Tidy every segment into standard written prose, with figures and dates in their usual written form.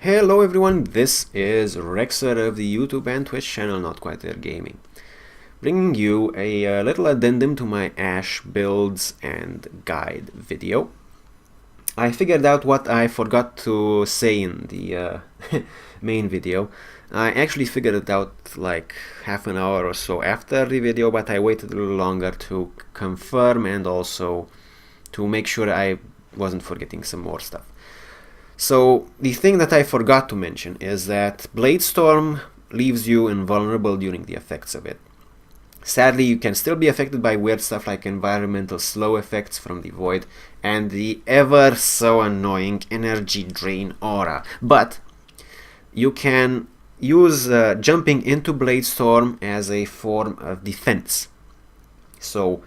Hello everyone, this is Rexer of the YouTube and Twitch channel NotQuiteThereGaming, bringing you a little addendum to my Ash builds and guide video. I figured out what I forgot to say in the main video. I actually figured it out like half an hour or so after the video, but I waited a little longer to confirm and also to make sure I wasn't forgetting some more stuff. So the thing that I forgot to mention is that Bladestorm leaves you invulnerable during the effects of it. Sadly, you can still be affected by weird stuff like environmental slow effects from the void and the ever so annoying energy drain aura, but you can use jumping into Bladestorm as a form of defense. So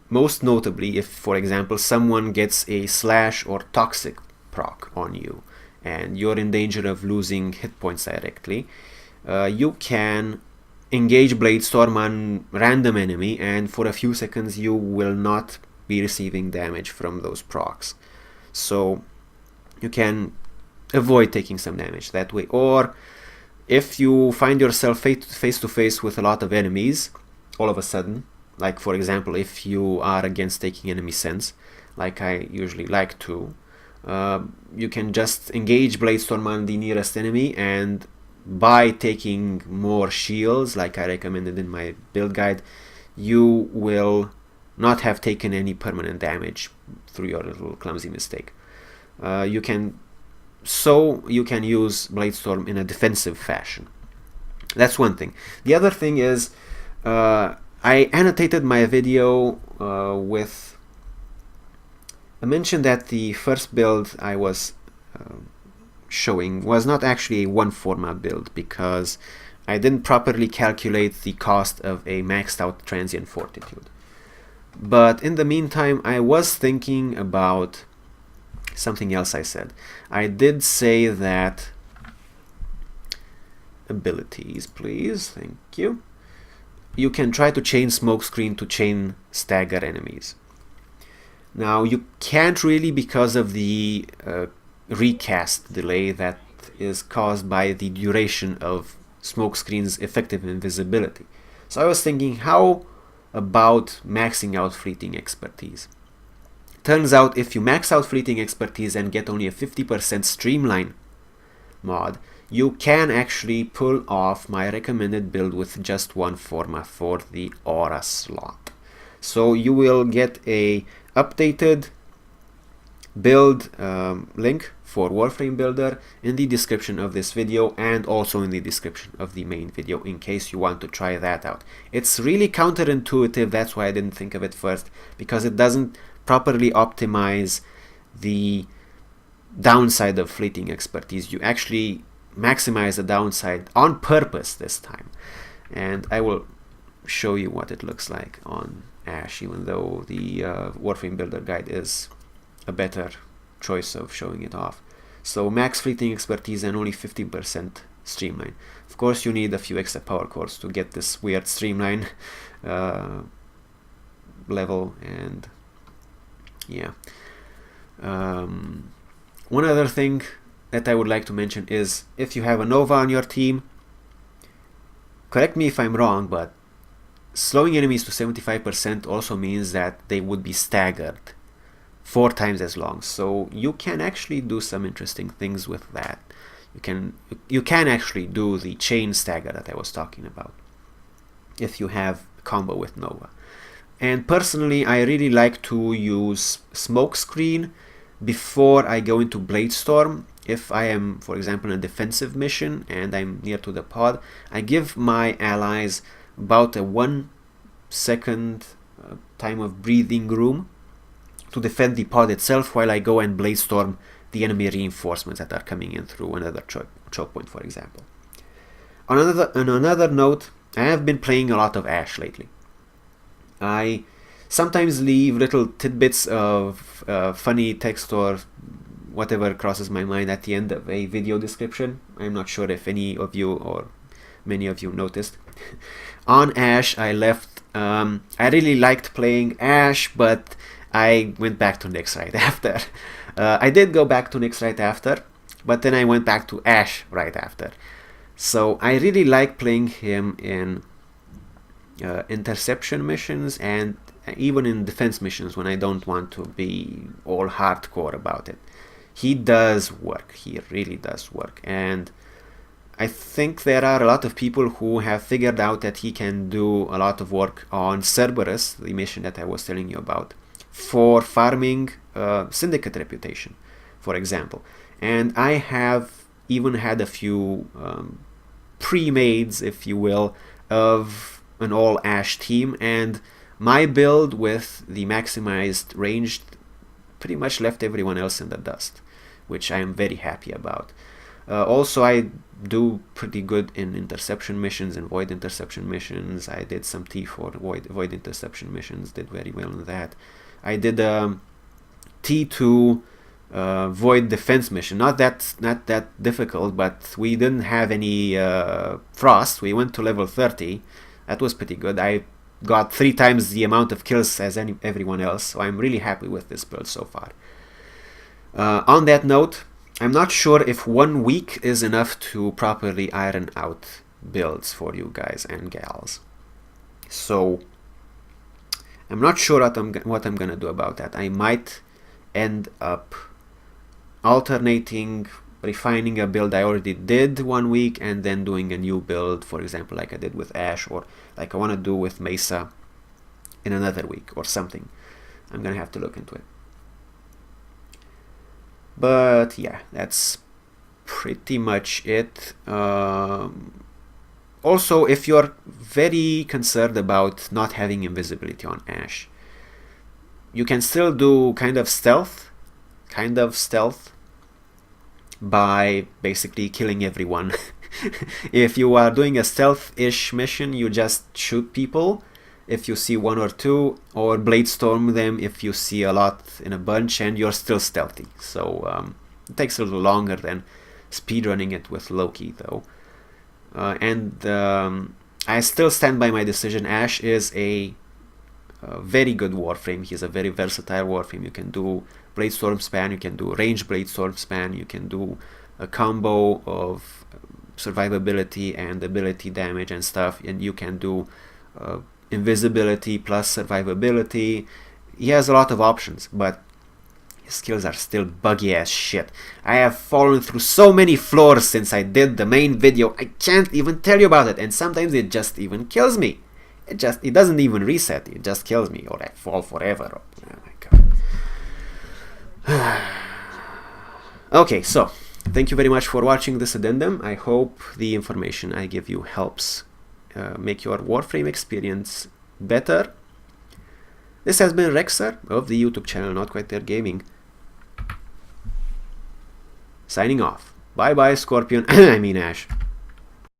most notably, if for example someone gets a slash or toxic proc on you and you're in danger of losing hit points directly, you can engage Bladestorm on random enemy, and for a few seconds you will not be receiving damage from those procs. So you can avoid taking some damage that way. Or if you find yourself face to face with a lot of enemies all of a sudden, like for example if you are against taking enemy sense, like I usually like to, you can just engage Bladestorm on the nearest enemy, and by taking more shields like I recommended in my build guide, you will not have taken any permanent damage through your little clumsy mistake. You can use Bladestorm in a defensive fashion. That's one thing. The other thing is I annotated my video with I mentioned that the first build I was showing was not actually a one Forma build because I didn't properly calculate the cost of a maxed out transient fortitude. But in the meantime, I was thinking about something else I said. I did say that abilities, please, thank you. You can try to chain smokescreen to chain stagger enemies. Now you can't really because of the recast delay that is caused by the duration of smokescreen's effective invisibility. So I was thinking, how about maxing out fleeting expertise? Turns out if you max out fleeting expertise and get only a 50% streamline mod, you can actually pull off my recommended build with just one Forma for the aura slot. So you will get a updated build link for Warframe Builder in the description of this video, and also in the description of the main video in case you want to try that out. It's really counterintuitive, that's why I didn't think of it first, because it doesn't properly optimize the downside of fleeting expertise. You actually maximize the downside on purpose this time, and I will show you what it looks like on Ash, even though the Warframe Builder guide is a better choice of showing it off. So max fleeting expertise and only 15% streamline. Of course you need a few extra power cores to get this weird streamline level, and yeah. One other thing that I would like to mention is, if you have a Nova on your team, correct me if I'm wrong, but slowing enemies to 75% also means that they would be staggered 4 times as long. So you can actually do some interesting things with that. You can actually do the chain stagger that I was talking about if you have combo with Nova. And personally, I really like to use smokescreen before I go into Bladestorm. If I am, for example, in a defensive mission and I'm near to the pod, I give my allies about a 1 second time of breathing room to defend the pod itself while I go and Bladestorm the enemy reinforcements that are coming in through another choke point, for example. On another note, I have been playing a lot of Ash lately. I sometimes leave little tidbits of funny text or whatever crosses my mind at the end of a video description. I'm not sure if any of you or many of you noticed. On Ash, I left. I really liked playing Ash, but I went back to Nyx right after. I did go back to Nyx right after, but then I went back to Ash right after. So I really like playing him in interception missions and even in defense missions when I don't want to be all hardcore about it. He does work, he really does work, and I think there are a lot of people who have figured out that he can do a lot of work on Cerberus, the mission that I was telling you about, for farming syndicate reputation, for example. And I have even had a few pre-mades, if you will, of an all Ash team, and my build with the maximized range pretty much left everyone else in the dust, which I am very happy about. Also, I do pretty good in interception missions and void interception missions. I did some T4 void interception missions, did very well in that. I did a T2 void defense mission, not that difficult, but we didn't have any frost. We went to level 30. That was pretty good. I got 3 times the amount of kills as everyone else, so I'm really happy with this build so far. On that note, I'm not sure if 1 week is enough to properly iron out builds for you guys and gals. So I'm not sure what I'm gonna do about that. I might end up alternating, refining a build I already did 1 week and then doing a new build, for example, like I did with Ash, or like I want to do with Mesa in another week or something. I'm gonna have to look into it. But yeah, that's pretty much it. Also, if you're very concerned about not having invisibility on Ash, you can still do kind of stealth by basically killing everyone. If you are doing a stealth-ish mission, you just shoot people if you see 1 or 2, or blade storm them if you see a lot in a bunch and you're still stealthy. So it takes a little longer than speedrunning it with Loki though. I still stand by my decision. Ash is a very good Warframe. He's a very versatile Warframe. You can do blade storm span, you can do range blade storm span, you can do a combo of survivability and ability damage and stuff, and you can do invisibility plus survivability. He has a lot of options, but his skills are still buggy as shit. I have fallen through so many floors since I did the main video, I can't even tell you about it, and sometimes it just even kills me. It doesn't even reset, it just kills me, or I fall forever. Oh my god. Okay, so thank you very much for watching this addendum. I hope the information I give you helps make your Warframe experience better. This has been Rexer of the YouTube channel NotQuiteThereGaming, signing off. Bye bye, Scorpion. I mean Ash.